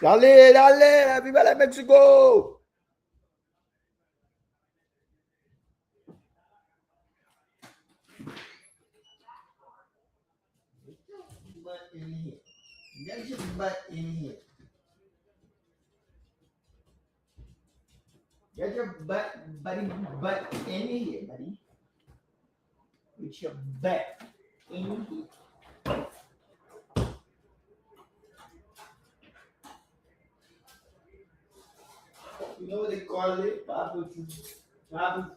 Dale, dale, viva la México. Butt in here. Get your butt in here. Get your butt in here, buddy. With your butt in here. You know what they call it? Barbecue. Barbecue.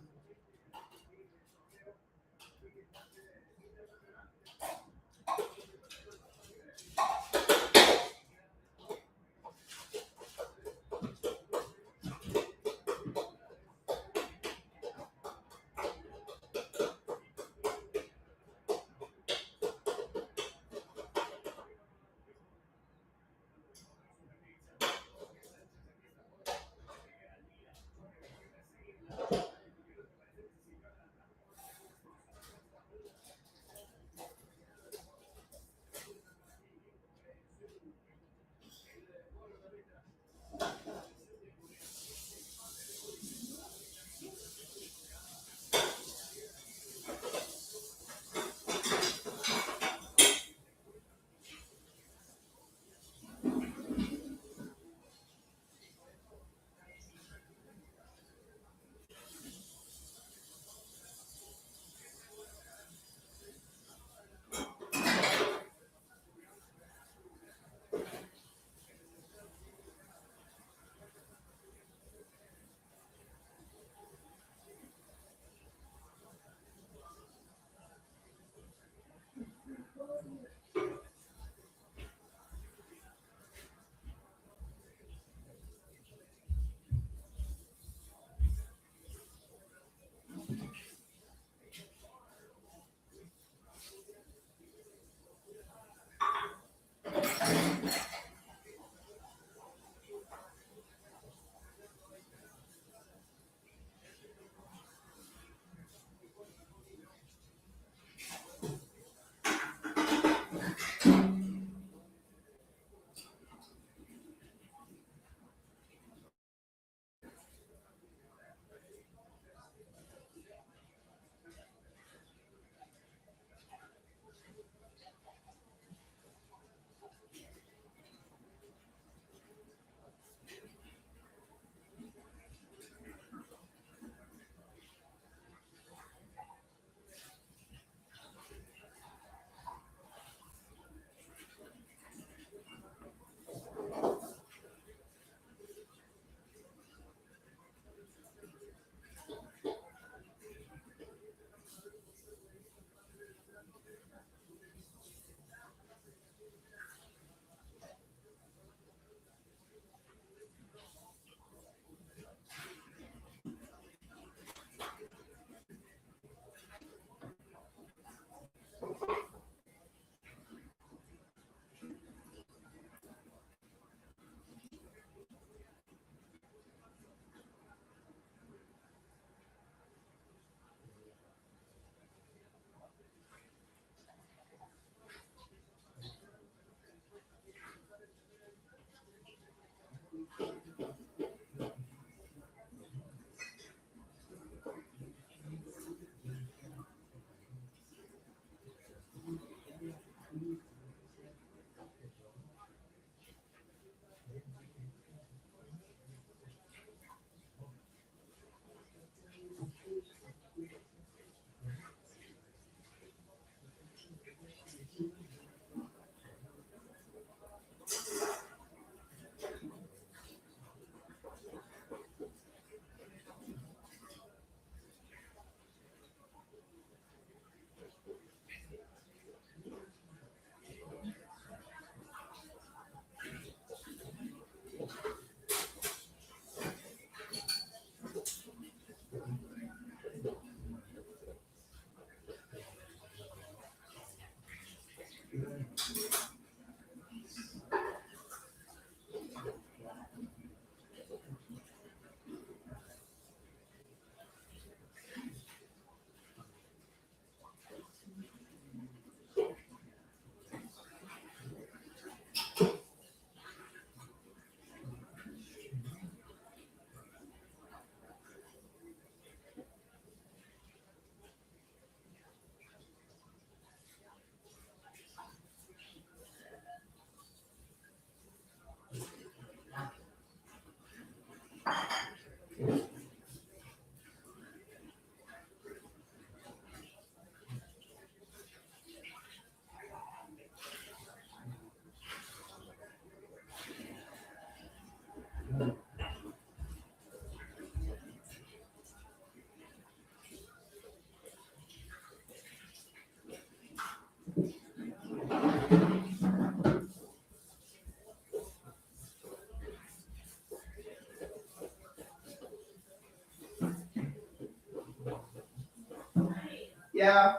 Yeah,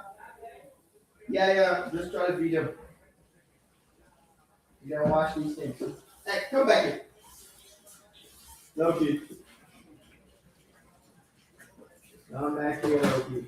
yeah. Just try to beat him. You gotta watch these things. Hey, come back here. Loki. Come back here, Loki.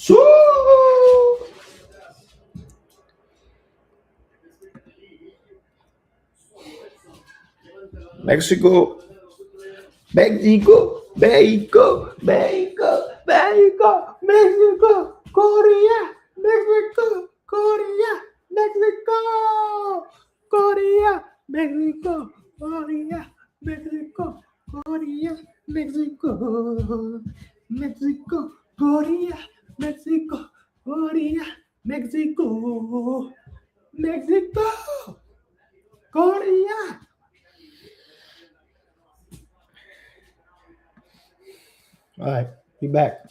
Su. México, México, México, México, México, México, Corea, México, Corea, México, Corea, México, Corea, México, Corea, México, México, Corea, México, Corea, México, México, Corea. All right, be back.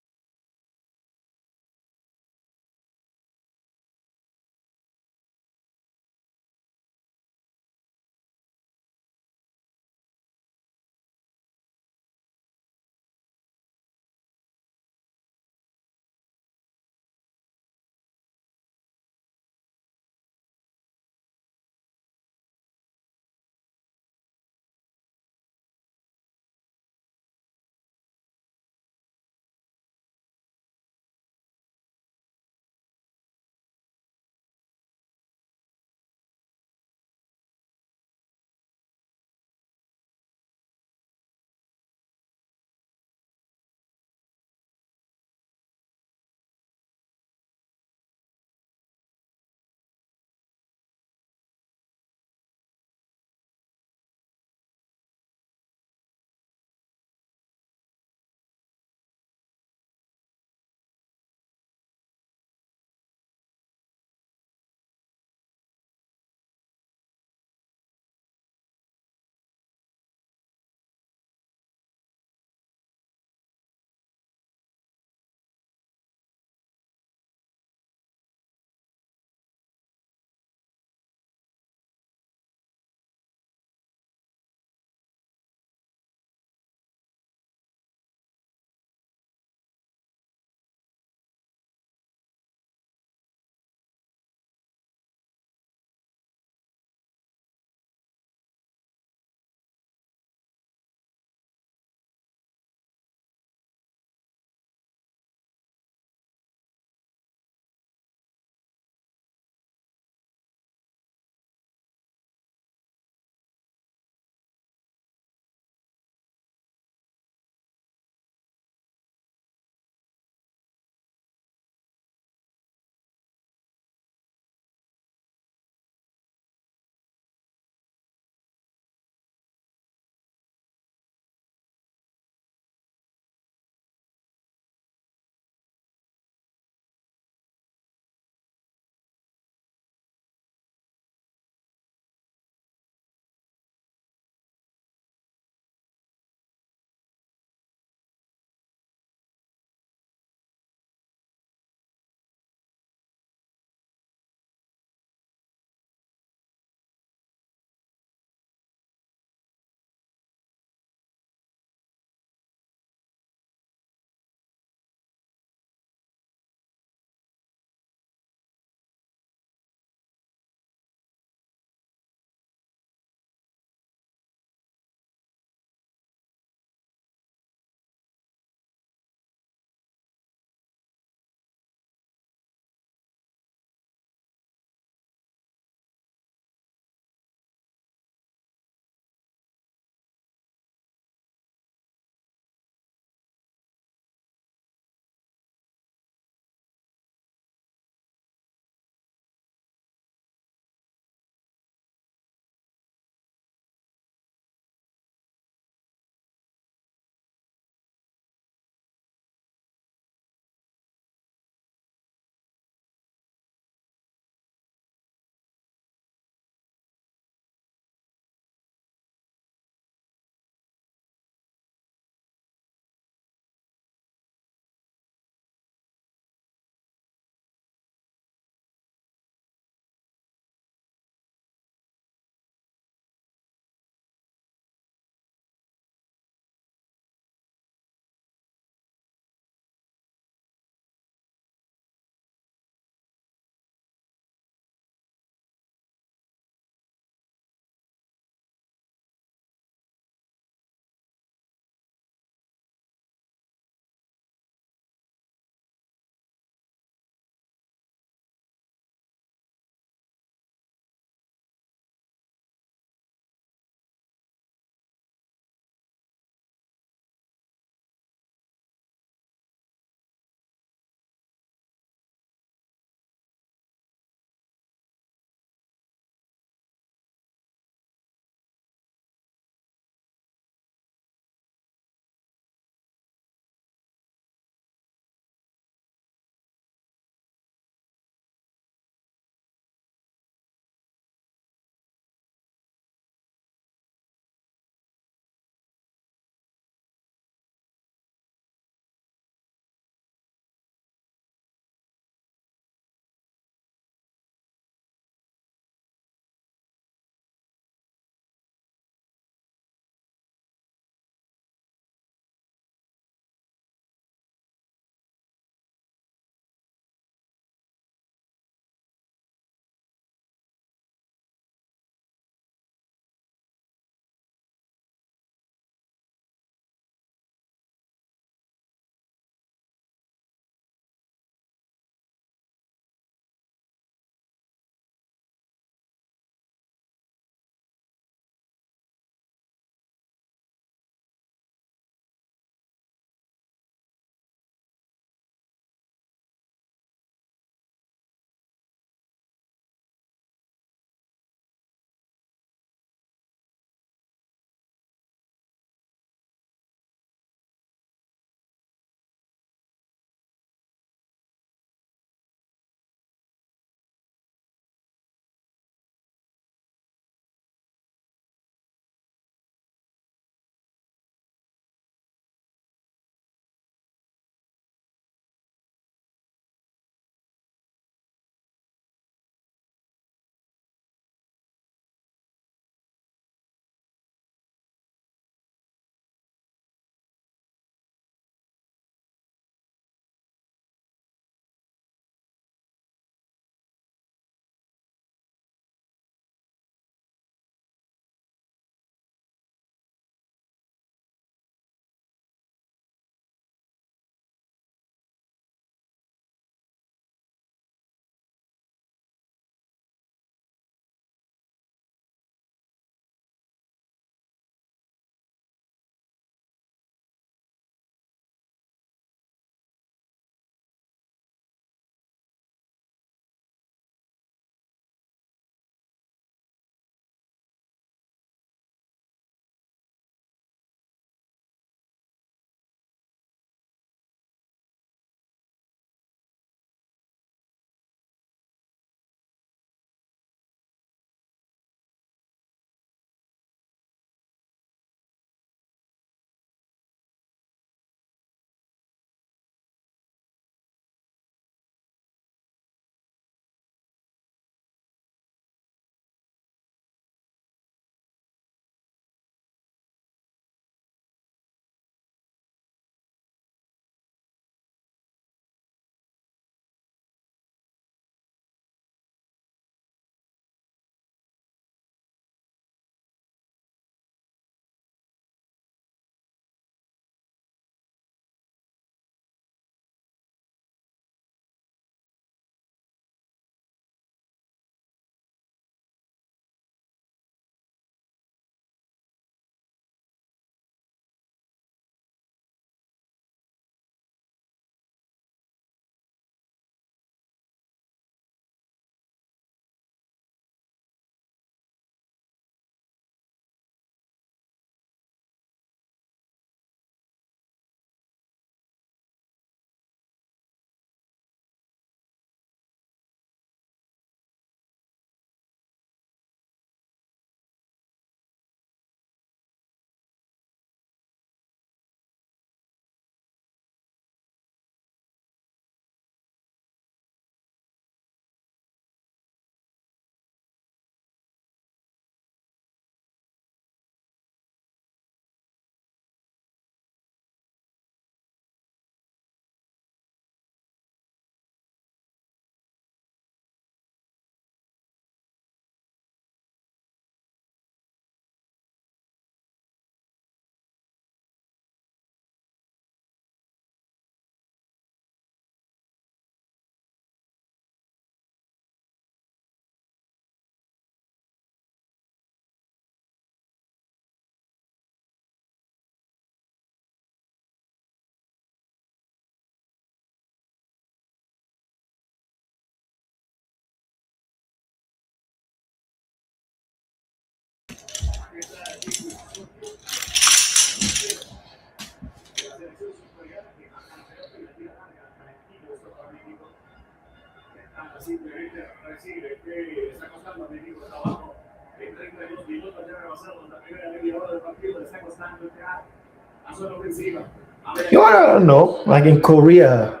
You want to know, like in Korea,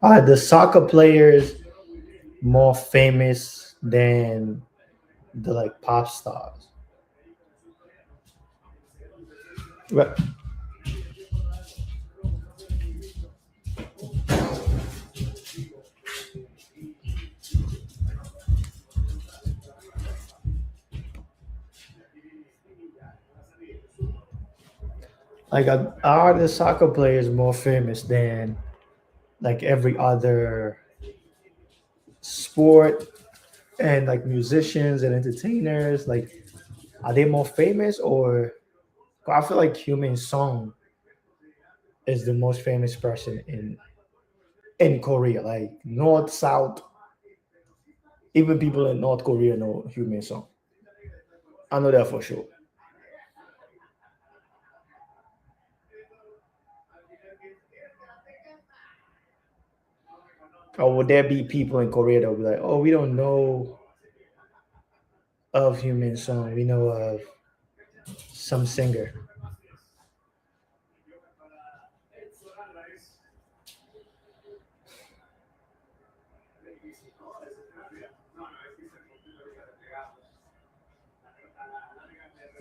are the soccer players more famous than the like pop stars? Right. Like, are the soccer players more famous than like every other sport and like musicians and entertainers? Like, are they more famous or? I feel like Human Song is the most famous person in Korea. Like North, South, even people in North Korea know Human Song. I know that for sure. Or would there be people in Korea that will be like, oh, we don't know of Human Song. We know of some singer.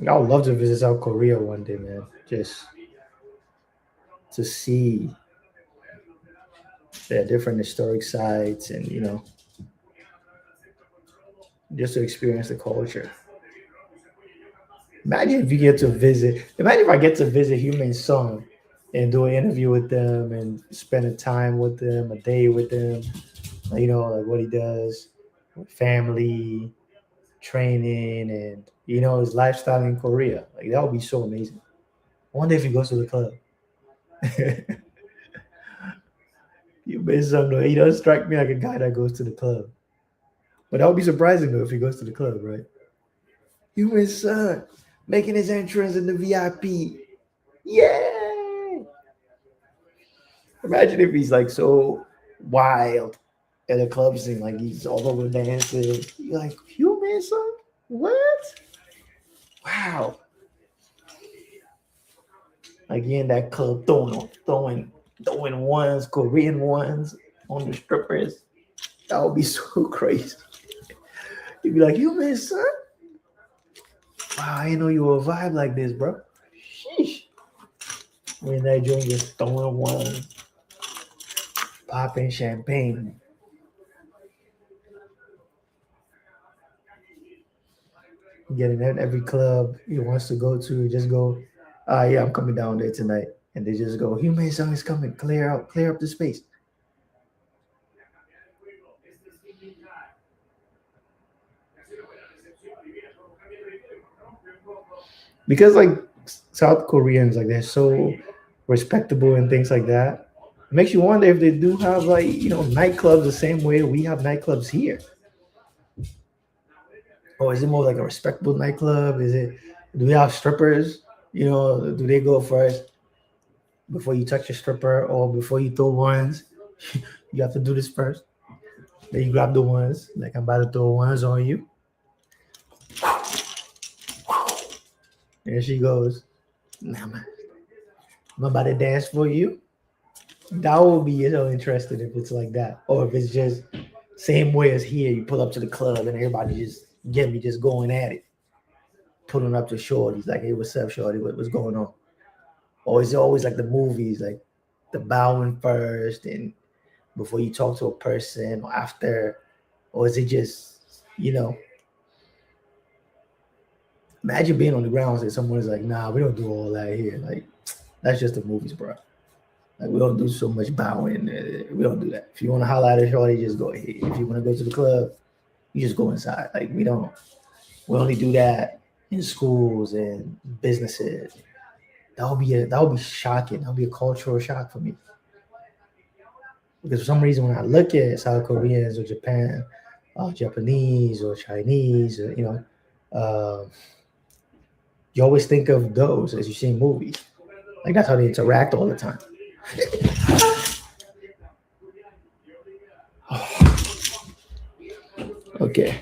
I would love to visit South Korea one day, man. Just to see their different historic sites and just to experience the culture. Imagine if you get to visit. Imagine if I get to visit Human Song and do an interview with them and spend a time with them, a day with them. Like what he does, with family, training, and his lifestyle in Korea. Like that would be so amazing. I wonder if he goes to the club. Human Song, though, he doesn't strike me like a guy that goes to the club. But that would be surprising though if he goes to the club, right? Human Song making his entrance in the VIP. Yeah. Imagine if he's like so wild at a club scene, like he's all over dancing. You're like, Human Song? What? Wow. Like he in that club throwing ones, Korean ones on the strippers. That would be so crazy. You'd be like, Human Song? Wow, I didn't know you were a vibe like this, bro. Sheesh. When that joint just throwing ones, popping champagne. Getting at every club he wants to go to, just go, yeah, I'm coming down there tonight. And they just go, Human Song is coming, clear up the space. Because like South Koreans, like they're so respectable and things like that. It makes you wonder if they do have like, nightclubs the same way we have nightclubs here. Or is it more like a respectable nightclub? Do we have strippers? Do they go first before you touch your stripper or before you throw ones? You have to do this first. Then you grab the ones, like I'm about to throw ones on you. There she goes. Nah, man. I'm about to dance for you. That would be so interesting if it's like that. Or if it's just same way as here, you pull up to the club and everybody just get me just going at it. Pulling up to shorties, like, hey, what's up, shorty? What's going on? Or is it always like the movies, like the bowing first and before you talk to a person or after? Or is it just, you know, imagine being on the grounds and someone's like, nah, we don't do all that here. Like, that's just the movies, bro. Like, we don't do so much bowing. We don't do that. If you want to holler at a shorty, just go ahead. If you want to go to the club, you just go inside. Like, we only do that in schools and businesses. That would be shocking. That would be a cultural shock for me. Because for some reason, when I look at South Koreans or Japanese or Chinese, uh, You always think of those as you see movies. Like that's how they interact all the time. Okay.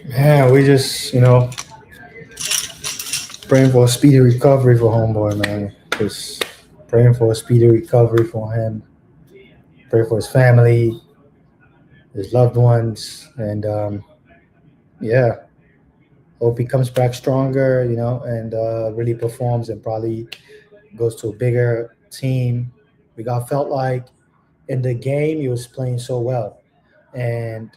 Man, we just, praying for a speedy recovery for homeboy, man. Just praying for a speedy recovery for him. Pray for his family, his loved ones, and yeah, hope he comes back stronger, and really performs and probably goes to a bigger team. We got felt like in the game he was playing so well, and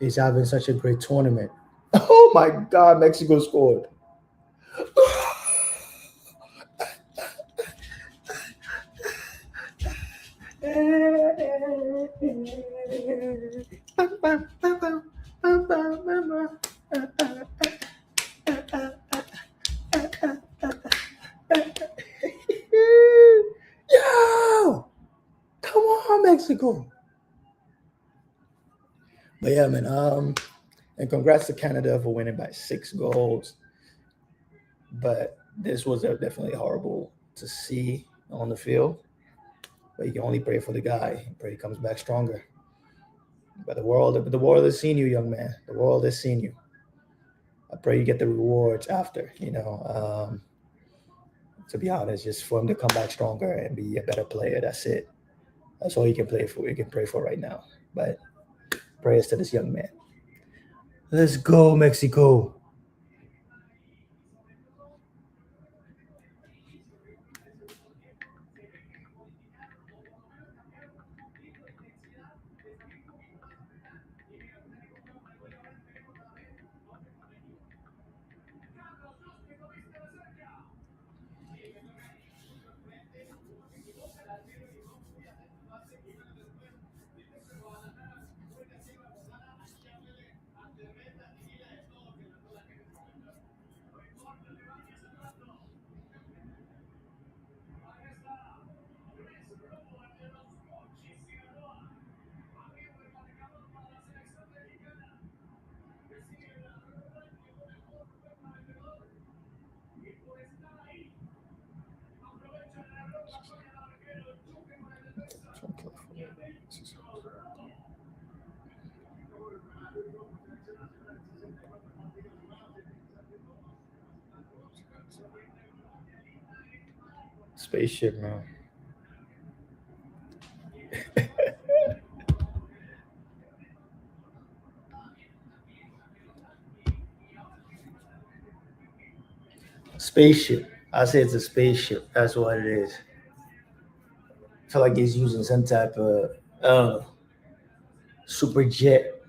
he's having such a great tournament. Oh my God, Mexico scored. Yo, come on, Mexico. But yeah, man. And congrats to Canada for winning by 6 goals. But this was definitely horrible to see on the field. But you can only pray for the guy. Pray he comes back stronger. But the world has seen you, young man. The world has seen you. I pray you get the rewards after. To be honest, just for him to come back stronger and be a better player. That's it. That's all you can play for. You can pray for right now. But prayers to this young man. Let's go, Mexico. Spaceship, man. Spaceship. I say it's a spaceship. That's what it is. I feel like he's using some type of super jet.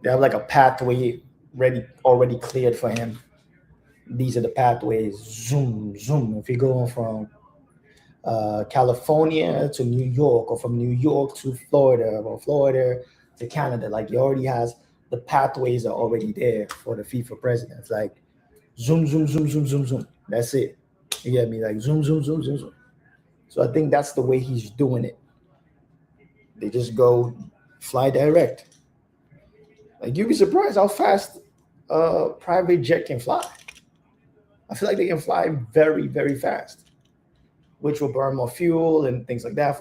They have like a pathway already cleared for him. These are the pathways. Zoom, zoom. If you're going from California to New York, or from New York to Florida, or Florida to Canada, like he already has the pathways are already there for the FIFA presidents. Like zoom, zoom, zoom, zoom, zoom, zoom. That's it. You get me? Like zoom, zoom, zoom, zoom, zoom. So I think that's the way he's doing it. They just go fly direct. Like you'd be surprised how fast a private jet can fly. I feel like they can fly very, very fast, which will burn more fuel and things like that.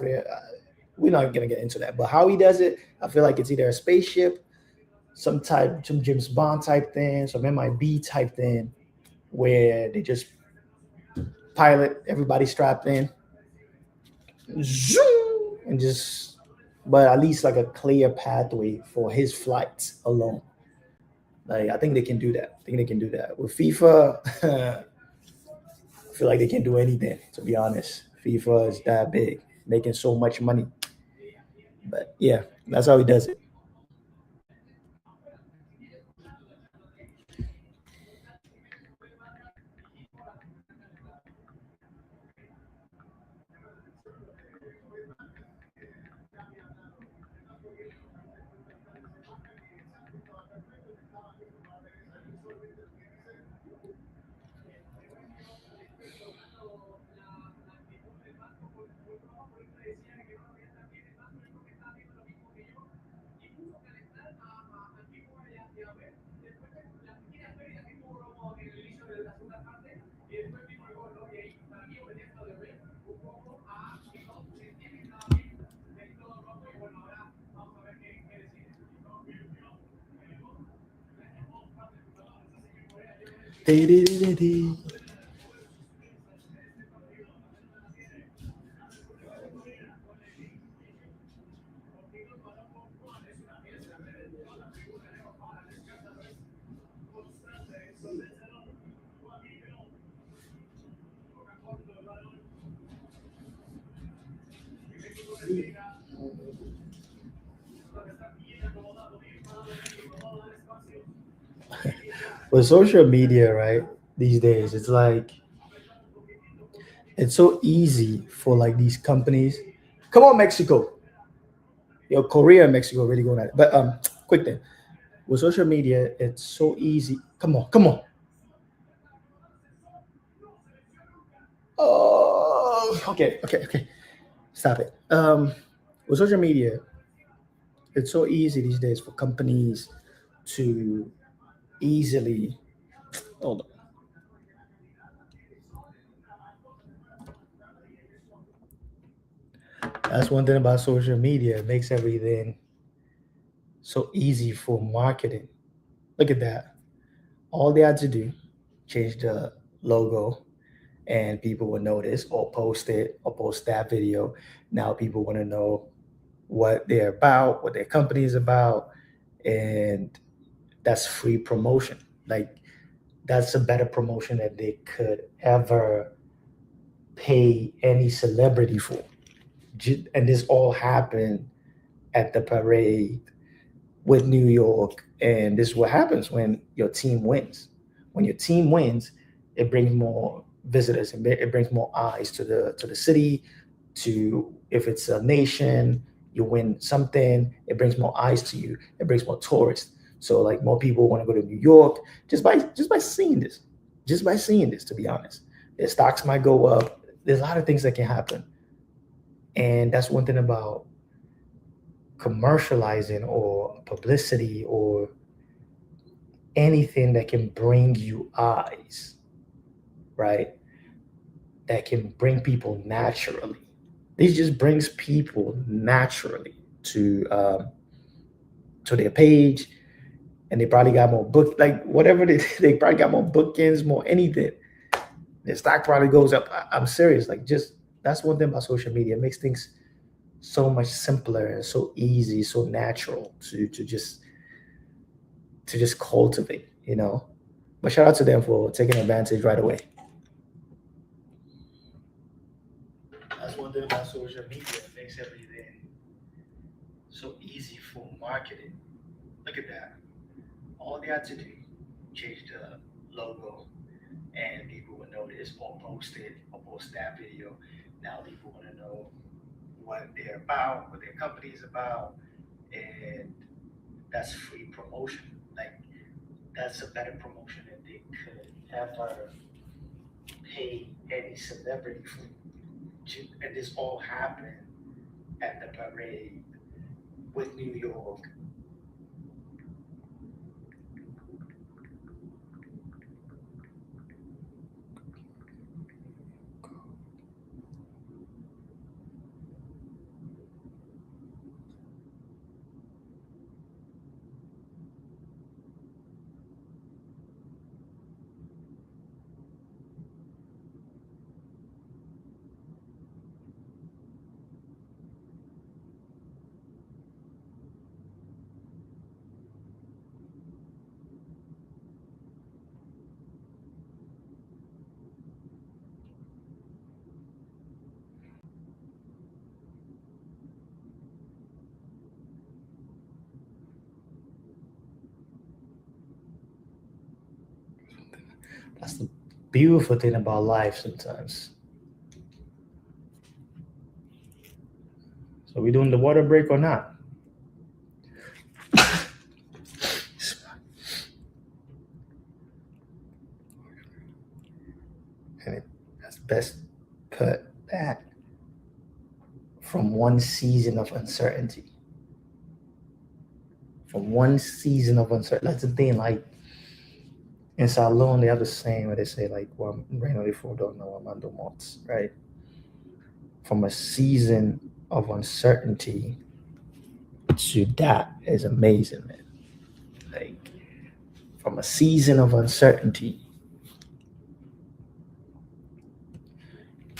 We're not gonna get into that. But how he does it, I feel like it's either a spaceship, some James Bond type thing, some MIB type thing, where they just pilot everybody strapped in, zoom, and just, but at least like a clear pathway for his flights alone. Like I think they can do that. With FIFA, I feel like they can do anything, to be honest. FIFA is that big, making so much money. But yeah, that's how he does it. With social media, right? These days, it's like it's so easy for like these companies. Come on, Mexico. Yo, Korea and Mexico really going at it. But quick thing. With social media, it's so easy. Come on, come on. Oh, okay, okay, okay. Stop it. With social media, it's so easy these days for companies to easily. Hold on. That's one thing about social media. It makes everything so easy for marketing. Look at that. All they had to do, change the logo, and people will notice or post it or post that video. Now people want to know what they're about, what their company is about, and that's free promotion. Like that's a better promotion that they could ever pay any celebrity for. And this all happened at the parade with New York. And this is what happens when your team wins. When your team wins, it brings more visitors and it brings more eyes to the city. To if it's a nation, you win something, it brings more eyes to you. It brings more tourists. So like more people want to go to New York just by seeing this, just by seeing this. To be honest, their stocks might go up. There's a lot of things that can happen, and that's one thing about commercializing or publicity or anything that can bring you eyes, right? That can bring people naturally. This just brings people naturally to their page, and they probably got more book like whatever they probably got more bookings, more anything. Their stock probably goes up. I'm serious. Like just that's one thing about social media. It makes things so much simpler and so easy, so natural to just cultivate, you know. But shout out to them for taking advantage right away. That's one thing about social media. It makes everything so easy for marketing. Look at that. All they had to do, change the logo, and people would notice or post it or post that video. Now people want to know what they're about, what their company is about, and that's free promotion. Like that's a better promotion than they could ever pay any celebrity for. And this all happened at the parade with New York. That's the beautiful thing about life sometimes. So we doing the water break or not? And that's best put that from one season of uncertainty. From one season of uncertainty. That's the thing, like in Salon, they have the saying where they say, like, well, Reino de Fodo no Amando Mots, right? From a season of uncertainty to that is amazing, man. Like, from a season of uncertainty.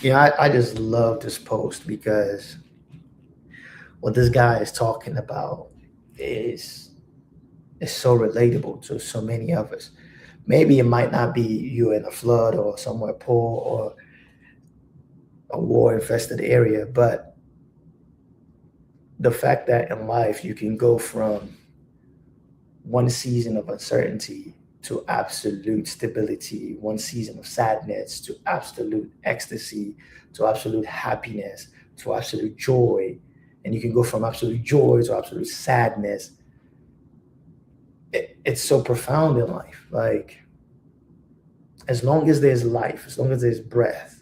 I just love this post because what this guy is talking about is so relatable to so many of us. Maybe it might not be you in a flood or somewhere poor or a war infested area, but the fact that in life you can go from one season of uncertainty to absolute stability, one season of sadness to absolute ecstasy, to absolute happiness, to absolute joy. And you can go from absolute joy to absolute sadness. It's so profound in life. Like, as long as there's life, as long as there's breath,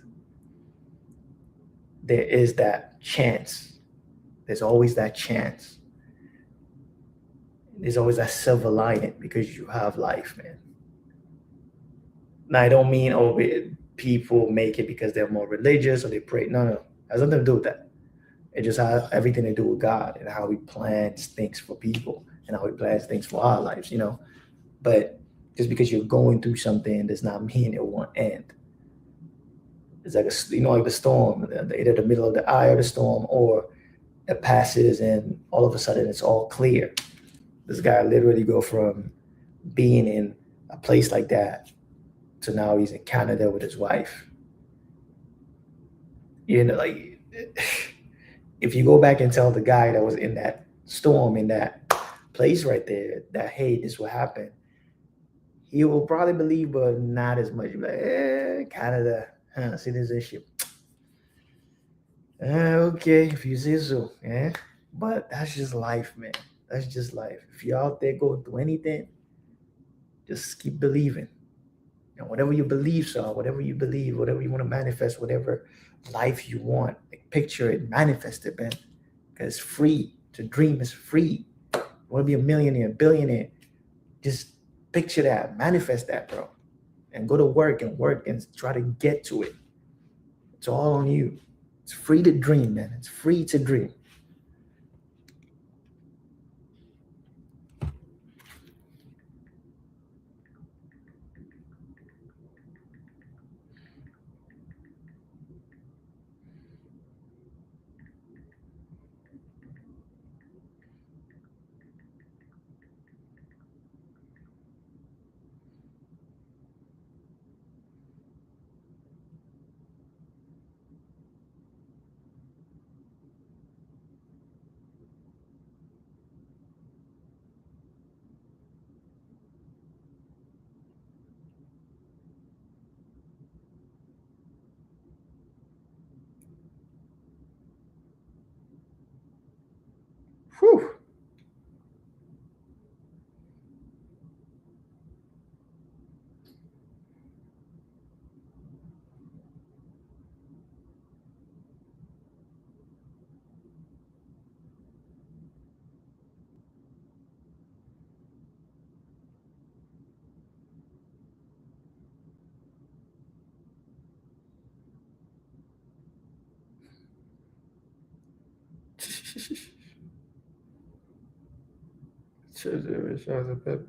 there is that chance. There's always that chance. There's always that silver lining because you have life, man. Now, I don't mean, people make it because they're more religious or they pray. No. It has nothing to do with that. It just has everything to do with God and how he plans things for people and how he plans things for our lives, But just because you're going through something does not mean it won't end. It's like like the storm, either the middle of the eye of the storm, or it passes and all of a sudden it's all clear. This guy literally go from being in a place like that to now he's in Canada with his wife. Like, if you go back and tell the guy that was in that storm, in that place right there, that, hey, this will happen, he will probably believe, but not as much. Like, Canada, see this issue. Okay, if you say so, but that's just life, man. That's just life. If you're out there going through anything, just keep believing. And whatever your beliefs are, whatever you believe, whatever you want to manifest, whatever life you want, like, picture it, manifest it, man. Because it's free. To dream is free. You want to be a millionaire, billionaire, just picture that, manifest that, bro. And go to work and try to get to it. It's all on you. It's free to dream, man. It's free to dream. Whew.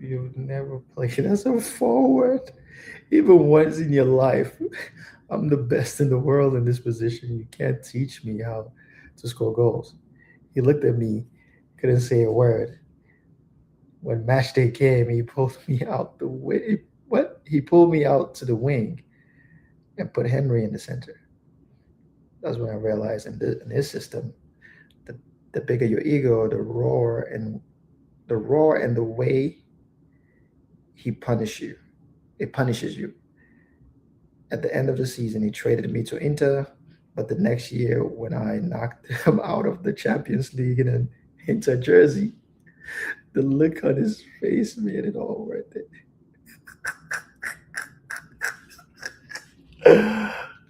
You've never played as a forward, even once in your life. I'm the best in the world in this position. You can't teach me how to score goals. He looked at me, couldn't say a word. When match day came, he pulled me out the way. What? He pulled me out to the wing and put Henry in the center. That's when I realized in this system, the bigger your ego, the roar and the way he punishes you. It punishes you. at the end of the season, he traded me to Inter. But the next year, when I knocked him out of the Champions League in an Inter jersey, the look on his face made it all worth it.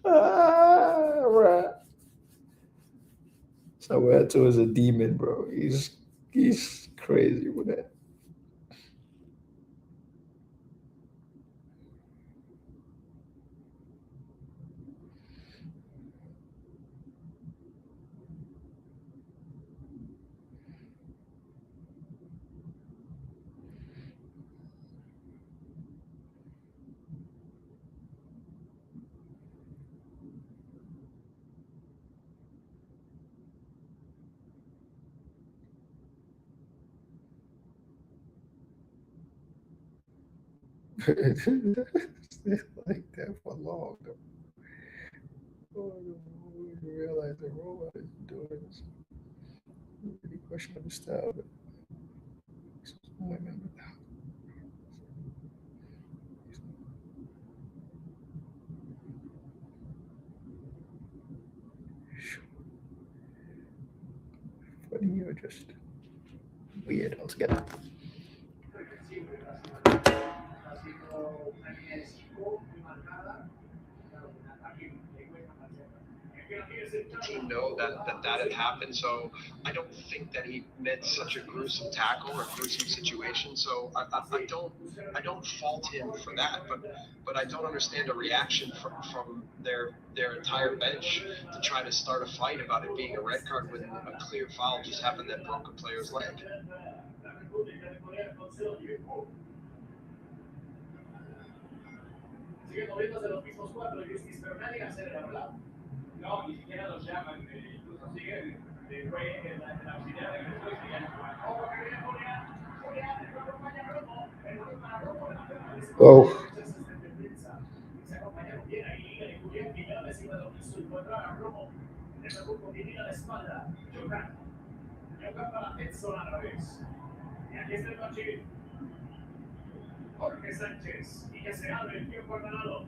Right. Roberto is a demon, bro. He's crazy with that. Like that for long. We realize that robot is doing this. Really questionable style, but some women without. Funny or just weird altogether. Team know that had happened, so I don't think that he meant such a gruesome tackle or gruesome situation. So I don't fault him for that, but I don't understand a reaction from their entire bench to try to start a fight about it being a red card when a clear foul just happened that broke a player's leg. No, ni siquiera los llaman, incluso siguen después en la auxiliar de Jesús y ya. Oh. Se acompañaron bien ahí, le descubrieron que ya encima de lo que hizo encontrar a Romo. Le sacó un poquitín a la espalda. Johan para Edson a la vez. Y aquí está el Machín. Jorge Sánchez. Y ya se abre el tiempo ganado.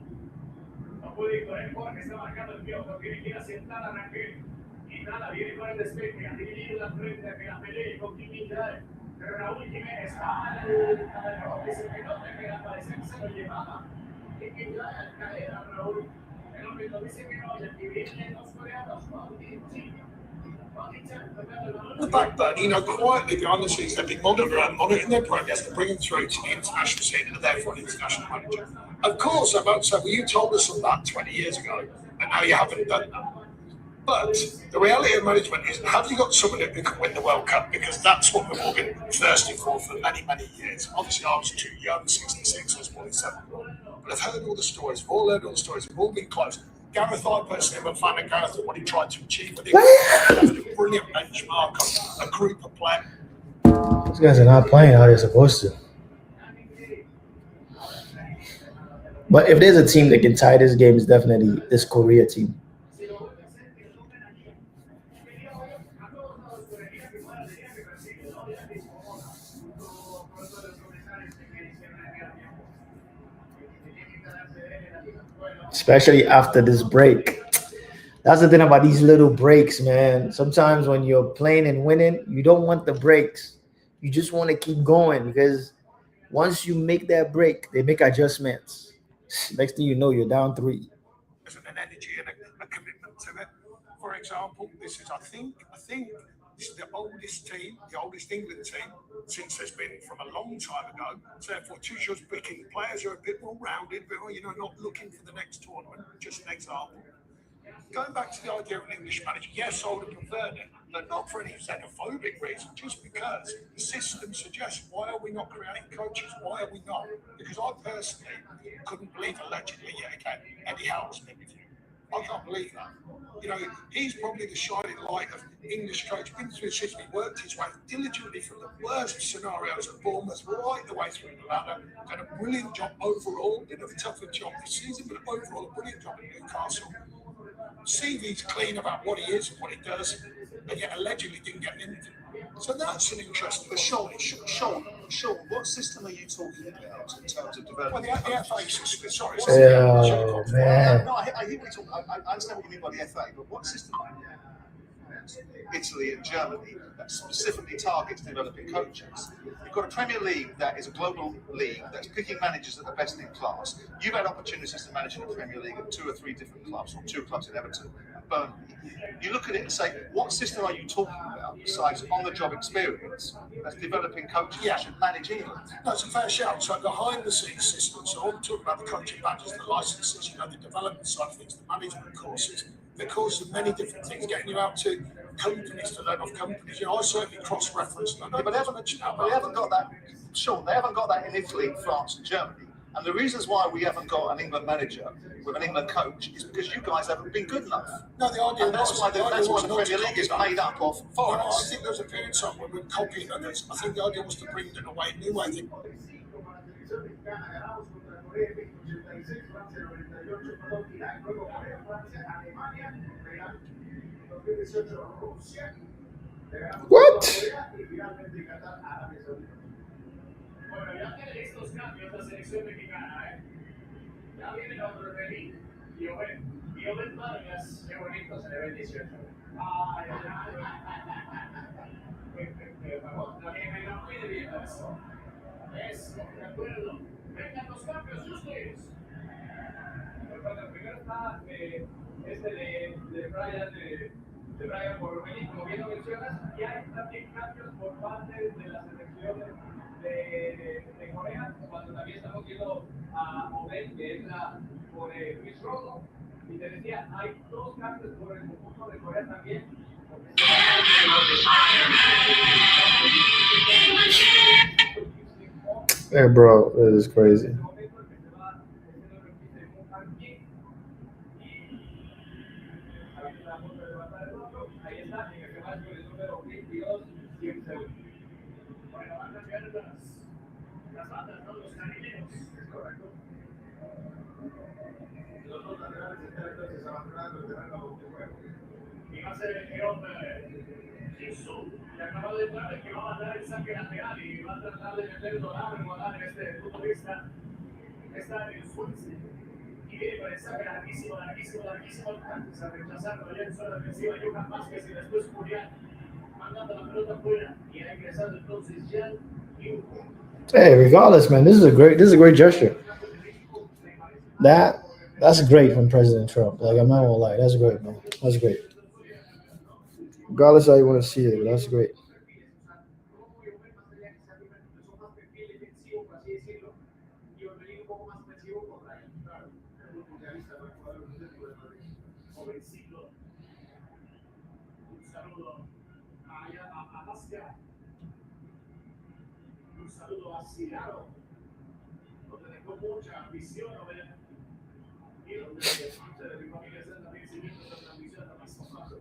No puede ir con él, Jorge está marcando el piojo, tiene que ir a sentar a Raquel. Y nada, viene con el despeje, a dividir la frente, a que la pelee con dignidad. Pero Raúl Jiménez va a la dice que no te queda, parece que se lo llevaba. Dignidad al caer a Raúl. El árbitro dice que no, y aquí vienen los coreanos, The backbone, quietly behind the scenes, they've been monitoring their progress and bringing through to the international scene and therefore an international manager. Of course, I won't say, well, you told us of that 20 years ago, and now you haven't done that. But the reality of management is, have you got someone who can win the World Cup? Because that's what we've all been thirsting for many, many years. Obviously, I was too young, 66, I was 47. But I've heard all the stories, we've all heard all the stories, we've all been close. Gareth, I personally am a fan of Gareth and what he tried to achieve. I think a brilliant benchmark of a group of players. Those guys are not playing how they're supposed to. But if there's a team that can tie this game, it's definitely this Korea team. Especially after this break. That's the thing about these little breaks, man. Sometimes when you're playing and winning, you don't want the breaks. You just want to keep going because once you make that break, they make adjustments. Next thing you know, you're down 3. There's an energy and a commitment to it. For example, this is, I think this is the oldest team, the oldest England team since there's been from a long time ago. So therefore, Tuchel's picking players who are a bit more rounded, but not looking for the next tournament. Just an example. Going back to the idea of an English manager, yes, I would have preferred it, but not for any xenophobic reason, just because the system suggests, why are we not creating coaches? Why are we not? Because I personally couldn't believe allegedly yet again Eddie Howe's been with you. I can't believe that. He's probably the shining light of English coach. Been through the system, he worked his way diligently from the worst scenarios at Bournemouth right the way through the ladder. Done a brilliant job overall. Did a tougher job this season, but overall a brilliant job at Newcastle. CV's clean about what he is and what he does, and yet allegedly didn't get anything. So that's an interesting. But Sean, what system are you talking about in terms of Well, developing? the FA system. Sorry. Oh, man. No, I hear what you're talking. I understand what you mean by the FA, but what system? Italy and Germany that specifically targets developing coaches. You've got a Premier League that is a global league that's picking managers that are best in class. You've had opportunities to manage in the Premier League at 2 or 3 different clubs, or 2 clubs in Everton and Burnley. You look at it and say, what system are you talking about besides on-the-job experience that's developing coaches that should manage England? That's a fair shout. So behind the scenes system, so I'm talking about the coaching badges, the licenses, the development side of things, the management courses, the course of many different things, getting you out to companies to learn off companies. I certainly cross-reference them. But they haven't got that. Sure, they haven't got that in Italy, France, and Germany. And the reasons why we haven't got an England manager with an England coach is because you guys haven't been good enough. No, the idea. And that's why the Premier League is made up of I foreigners. think there's a period somewhere we're copying others. I think the idea was to bring them away a new way. I think. What? Bueno, ya tiene estos cambios la selección mexicana, ¿eh? Ya viene otro Relí. Joven Vargas, qué bonito se le ve el 18. Ay, también me da muy de bien eso. Eso, de acuerdo. Vengan los cambios, ustedes. Bueno, primero está de Brian por Relí, como bien lo mencionas, y hay también cambios por parte de la selección de Corea, cuando también estamos viendo a Obed, que entra por Luis Rojo, y te decía, hay 2 cambios por el conjunto de Corea también. Hey, bro, it is crazy. Las bandas, ¿no? Los caribeños. Es correcto. Los 2 laterales externos se abandonaron el terreno de juego. Y va a ser el guión Jisoo, que acaba de entrar, el que va a mandar el saque lateral y va a tratar de meterlo largo a dar desde el punto de vista. Está en el Swansea. Y viene con el saque larguísimo. Antes a rechazarlo allá en zona defensiva, Johan Vázquez y después Julián. Mandando la pelota afuera. Y ha ingresado entonces Jan Hugo. Hey, regardless, man, this is a great gesture. That's great from President Trump. Like, I'm not gonna lie, that's great, man. That's great. Regardless how you want to see it, but that's great. Un saludo a Silaro, donde dejó mucha ambición, y donde parte de mi familia está también siguiendo esta transmisión a más famosa.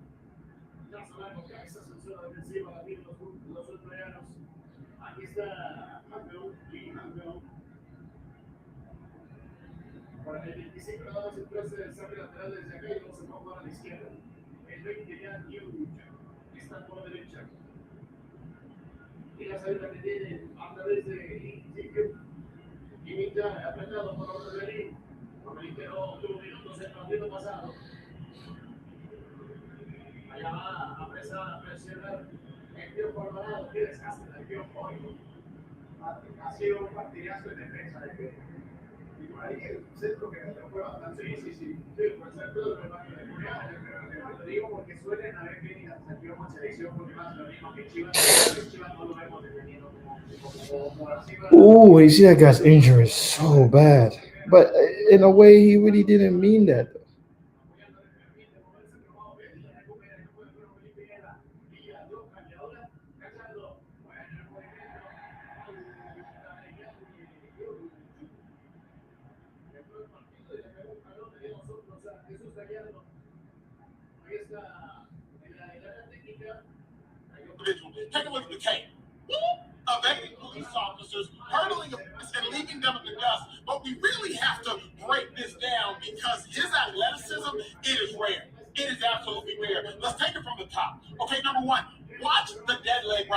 Ya sabemos que esa ascensión defensiva la tienen los ucranianos. Aquí está Hangel y Hangel. Para el 25 grados el 13 del saque lateral desde acá y luego se va a jugar a la izquierda. El 20 ya New está por la derecha. Y la salida que tiene a través de Zico y Minja apretado por los de Berlín. Berlín quedó 2 minutos en el partido pasado. Allá va a presionar el tío Coronado, que desgaste del tío Pollo. Ha sido un partidazo de defensa de Berlín. Y por ahí el centro que se fue bastante. Sí, por el centro de Julián. Lo digo porque suelen haber críticas a la selección porque más lo mismo que Chivas no lo vemos detenido como arriba. Ooh, you see that guy's injury is so bad. But in a way, he really didn't mean that. Take a look at the tape. Of 8 police officers hurdling and leaving them in the dust. But we really have to break this down because his athleticism, it is rare. It is absolutely rare. Let's take it from the top. Okay, number 1, watch the dead leg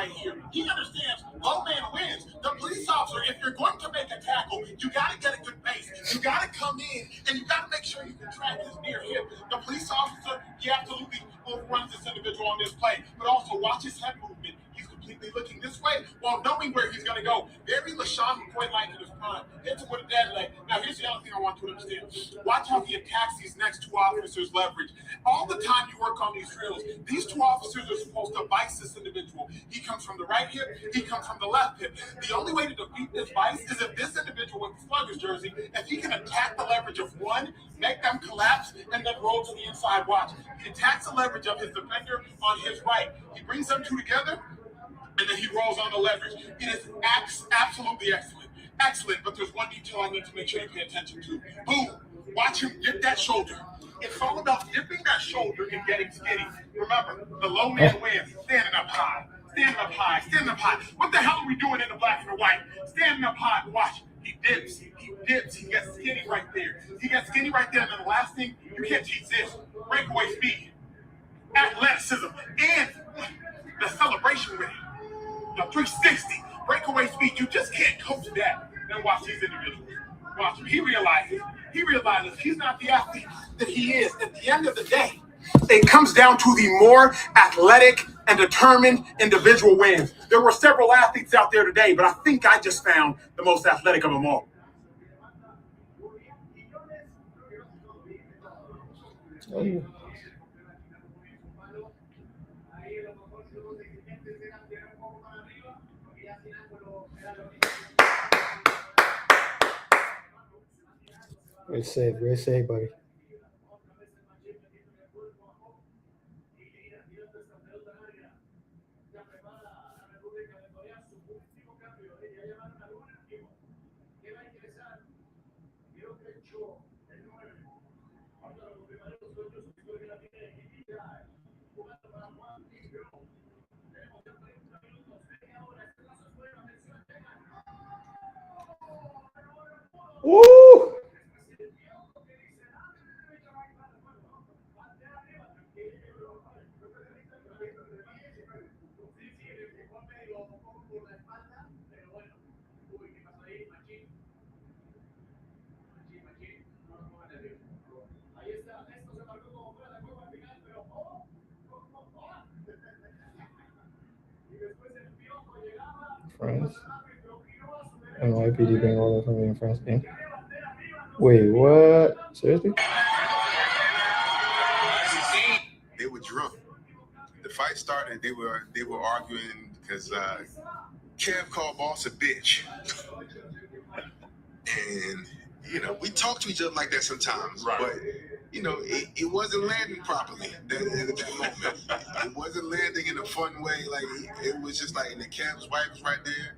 And you got to make sure you can track his near hip. The police officer, he absolutely overruns this individual on this play, but also watch his head movement. He's completely looking this way while knowing where he's going to go. Very LaShawn McCoy-like in his prime. Hits him with a dead leg. Now, here's the other thing I want you to understand. Watch how he attacks these next two officers' leverage. All the time you work on these drills, these two officers are supposed to vice this individual. He comes from the right hip, he comes from the left hip. The only way to defeat this vice is if this individual with the Sluggers jersey, if he can attack the leverage of one, make them collapse, and then roll to the inside. Watch. He attacks the leverage of his defender on his right. He brings them two together, and then he rolls on the leverage. It is absolutely excellent. Excellent, but there's one detail I need to make sure you pay attention to. Boom. Watch him dip that shoulder. It's all about dipping that shoulder and getting skinny. Remember, the low man wins. Standing up high. Standing up high. Standing up high. What the hell are we doing in the black and the white? Standing up high. Watch. He dips. He dips. He gets skinny right there. He gets skinny right there. And then the last thing, you can't teach this. Breakaway speed. Athleticism. And the celebration with it. The 360, breakaway speed. You just can't coach that. Then watch these individuals. Watch him. He realizes he's not the athlete that he is. At the end of the day, it comes down to the more athletic and determined individual wins. There were several athletes out there today, but I think I just found the most athletic of them all. Oh. Great save, buddy. Woo! France. NYPD bring all the family in France. Yeah. Wait, what? Seriously? They were drunk. The fight started. They were arguing because Kev called Boss a bitch, and we talk to each other like that sometimes, right. But it wasn't landing properly at that moment. It wasn't landing in a fun way. Like it was just like, and the Kev's wife was right there.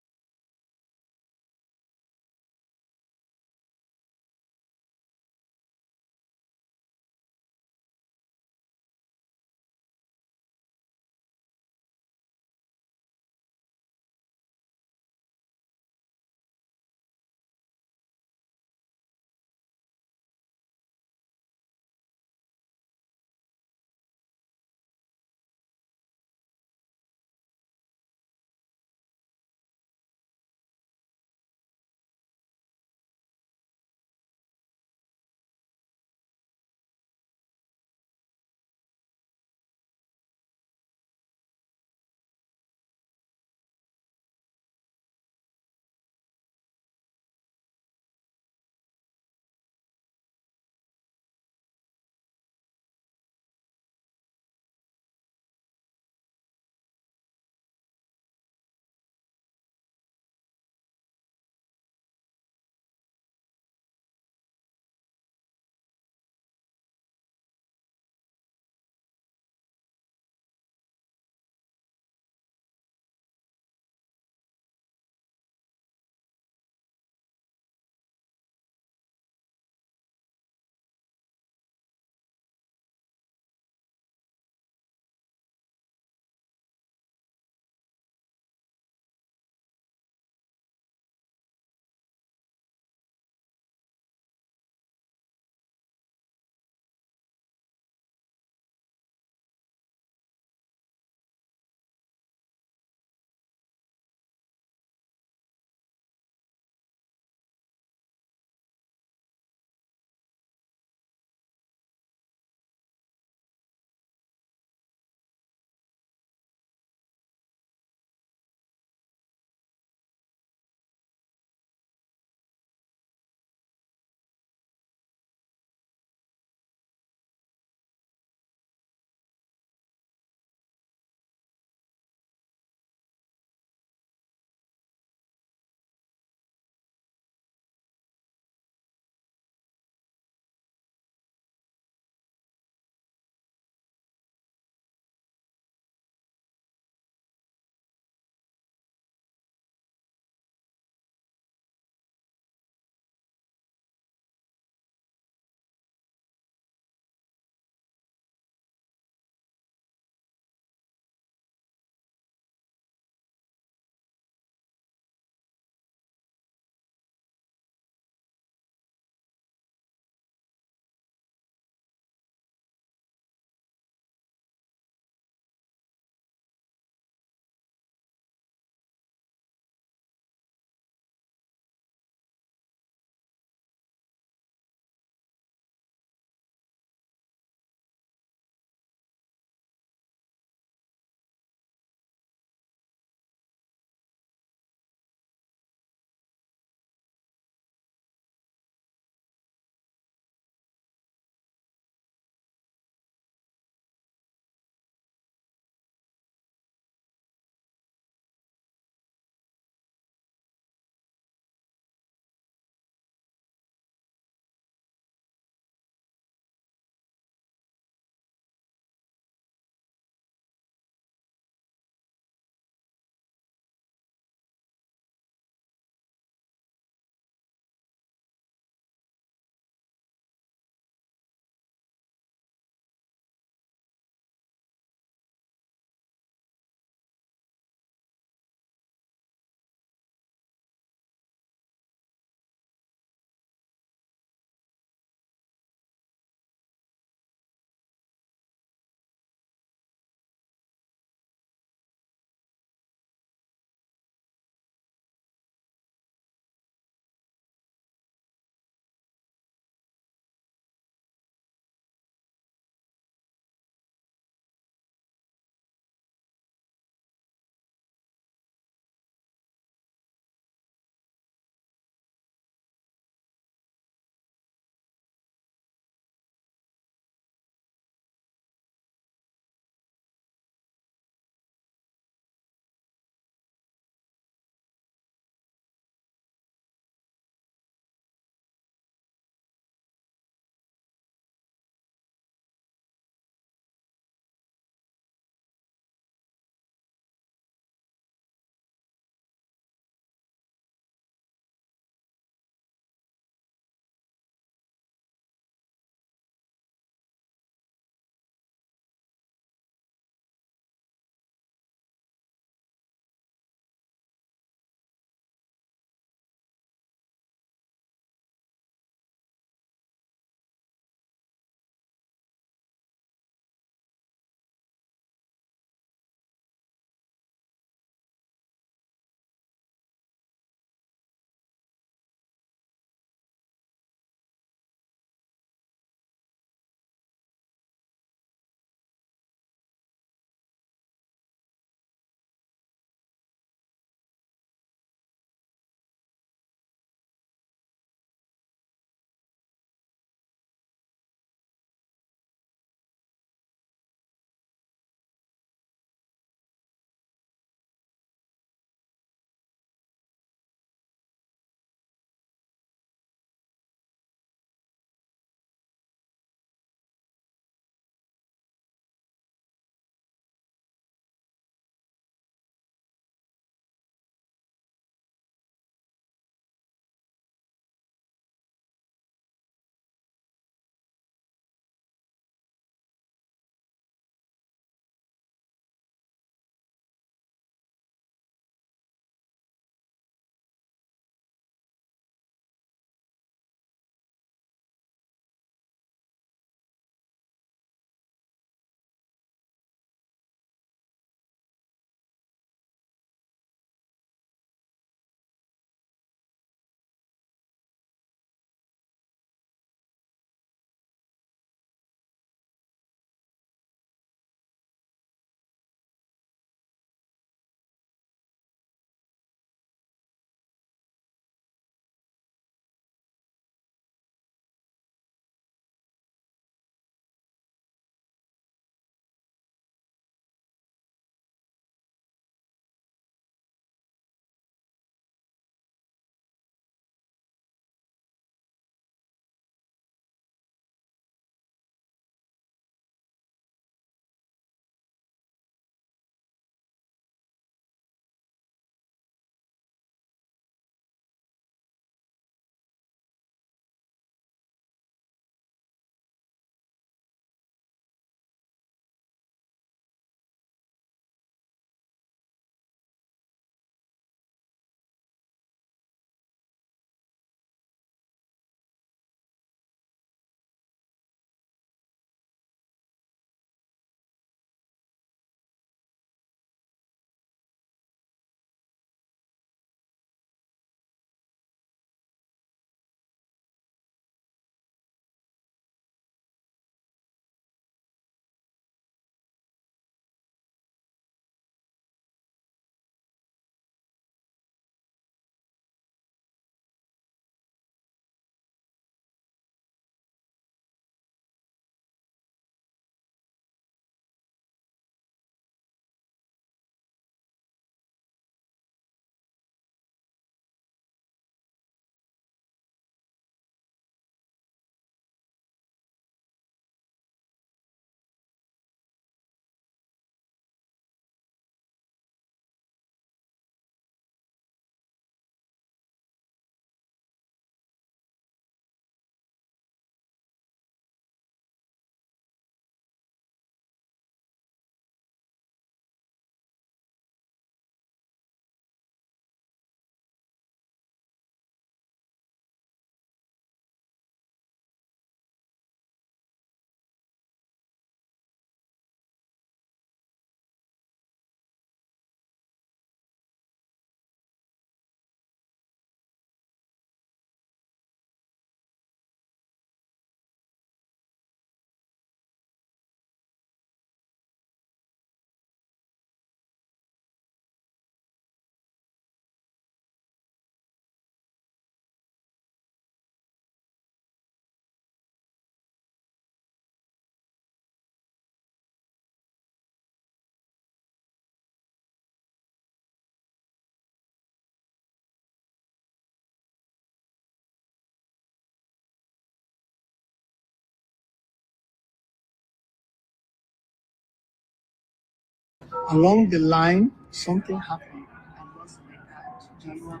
Along the line, something happened. I lost my dad. January.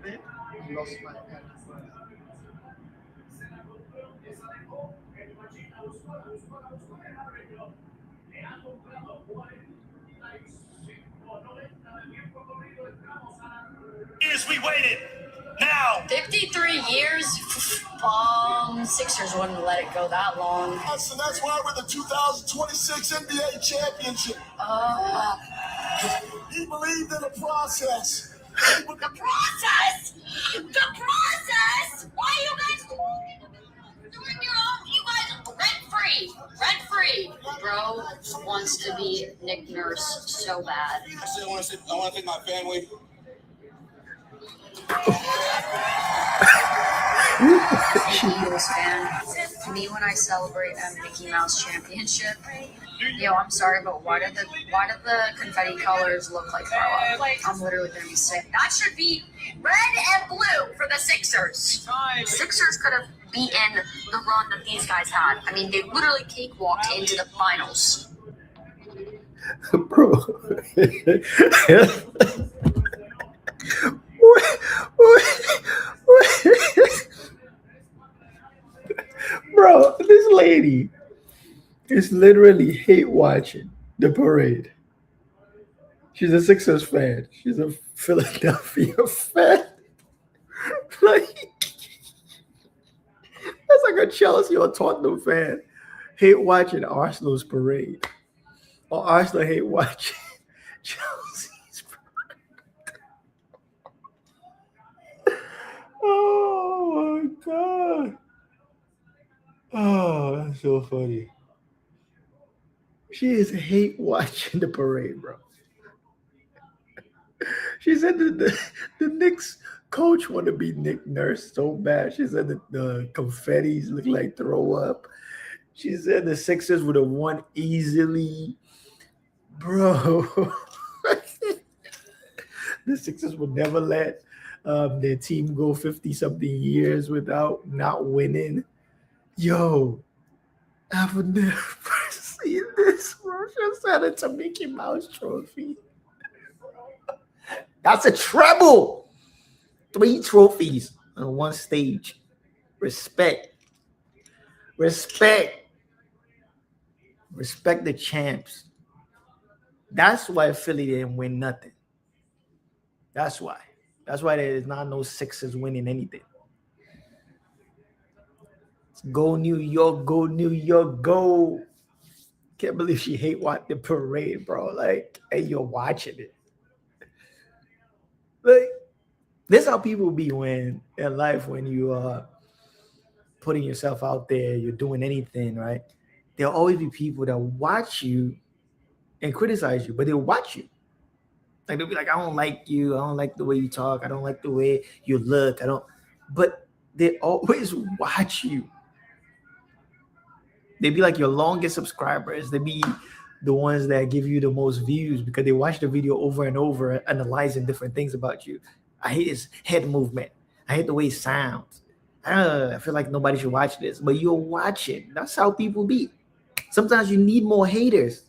I lost my dad. Years we waited. Now 53 years? Sixers wouldn't let it go that long. So that's why we're the 2026 NBA championship. He believed in the process. The process? The process? Why are you guys doing your own? You guys rent-free. Rent-free. Bro wants to be Nick Nurse so bad. I want to thank my family. I'm an Eagles fan. Me when I celebrate a Mickey Mouse championship. Yo, I'm sorry, but why did the confetti colors look like throw up? I'm literally gonna be sick. That should be red and blue for the Sixers. Sixers could have beaten the run that these guys had. I mean, they literally cakewalked into the finals. Bro. Bro, this lady is literally hate watching the parade. She's a Sixers fan. She's a Philadelphia fan. Like, that's like a Chelsea or Tottenham fan hate watching Arsenal's parade, or Arsenal hate watching Chelsea's parade. Oh my god! Oh, that's so funny. She is hate watching the parade, bro. She said that the Knicks coach want to be Nick Nurse so bad. She said that the confettis look like throw up. She said the Sixers would have won easily. Bro. The Sixers would never let their team go 50-something years without not winning. Yo, I would never see this, bro. She said it's a Mickey Mouse trophy. That's a treble. 3 trophies on one stage. Respect. Respect. Respect the champs. That's why Philly didn't win nothing. That's why. That's why there is not no Sixers winning anything. Go New York, go New York, go. Can't believe she hate watch the parade, bro. Like, hey, you're watching it. Like, this is how people be when in life when you are putting yourself out there, you're doing anything, right? There'll always be people that watch you and criticize you, but they'll watch you. Like, they'll be like, I don't like you. I don't like the way you talk. I don't like the way you look. But they always watch you. They be like your longest subscribers. They be the ones that give you the most views because they watch the video over and over, analyzing different things about you. I hate his head movement. I hate the way he sounds. I feel like nobody should watch this, but you're watching. That's how people be. Sometimes you need more haters.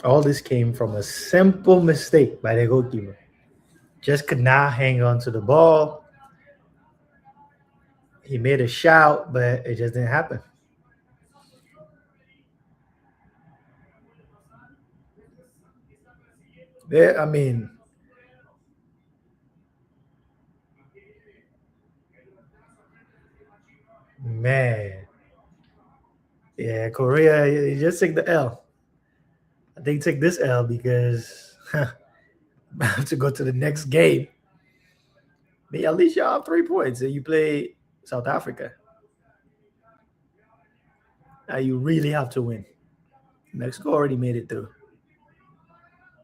All this came from a simple mistake by the goalkeeper. Just could not hang on to the ball. He made a shout, but it just didn't happen. I mean, Man. Yeah, Korea, you just take the L. I think take this L because I have to go to the next game. But at least y'all have 3 points and you play South Africa. Now you really have to win. Mexico already made it through.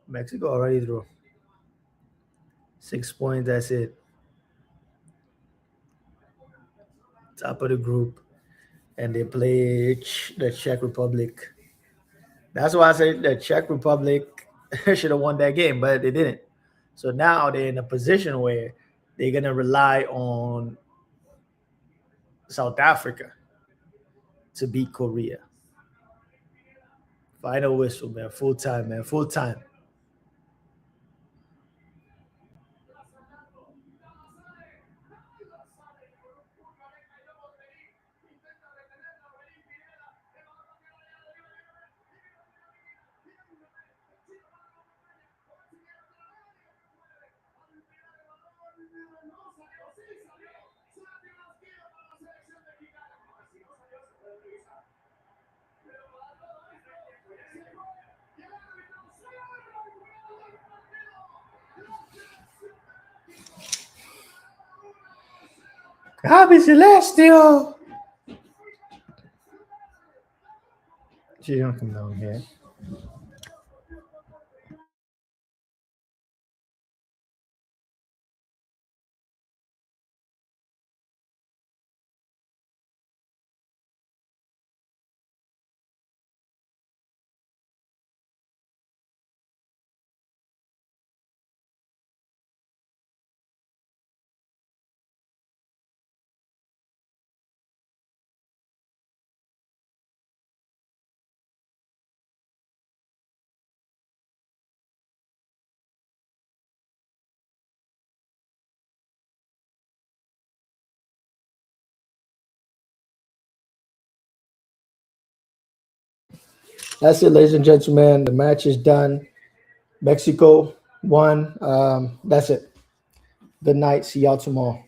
Mexico already through. 6 points, that's it. Top of the group. And they play the Czech Republic. That's why I said the Czech Republic should have won that game, but they didn't. So now they're in a position where they're going to rely on South Africa to beat Korea. Final whistle, man. Full time, man. Full time. Javi Celestial. She's gonna come down here. That's it, ladies and gentlemen. The match is done. Mexico won. That's it. Good night. See y'all tomorrow.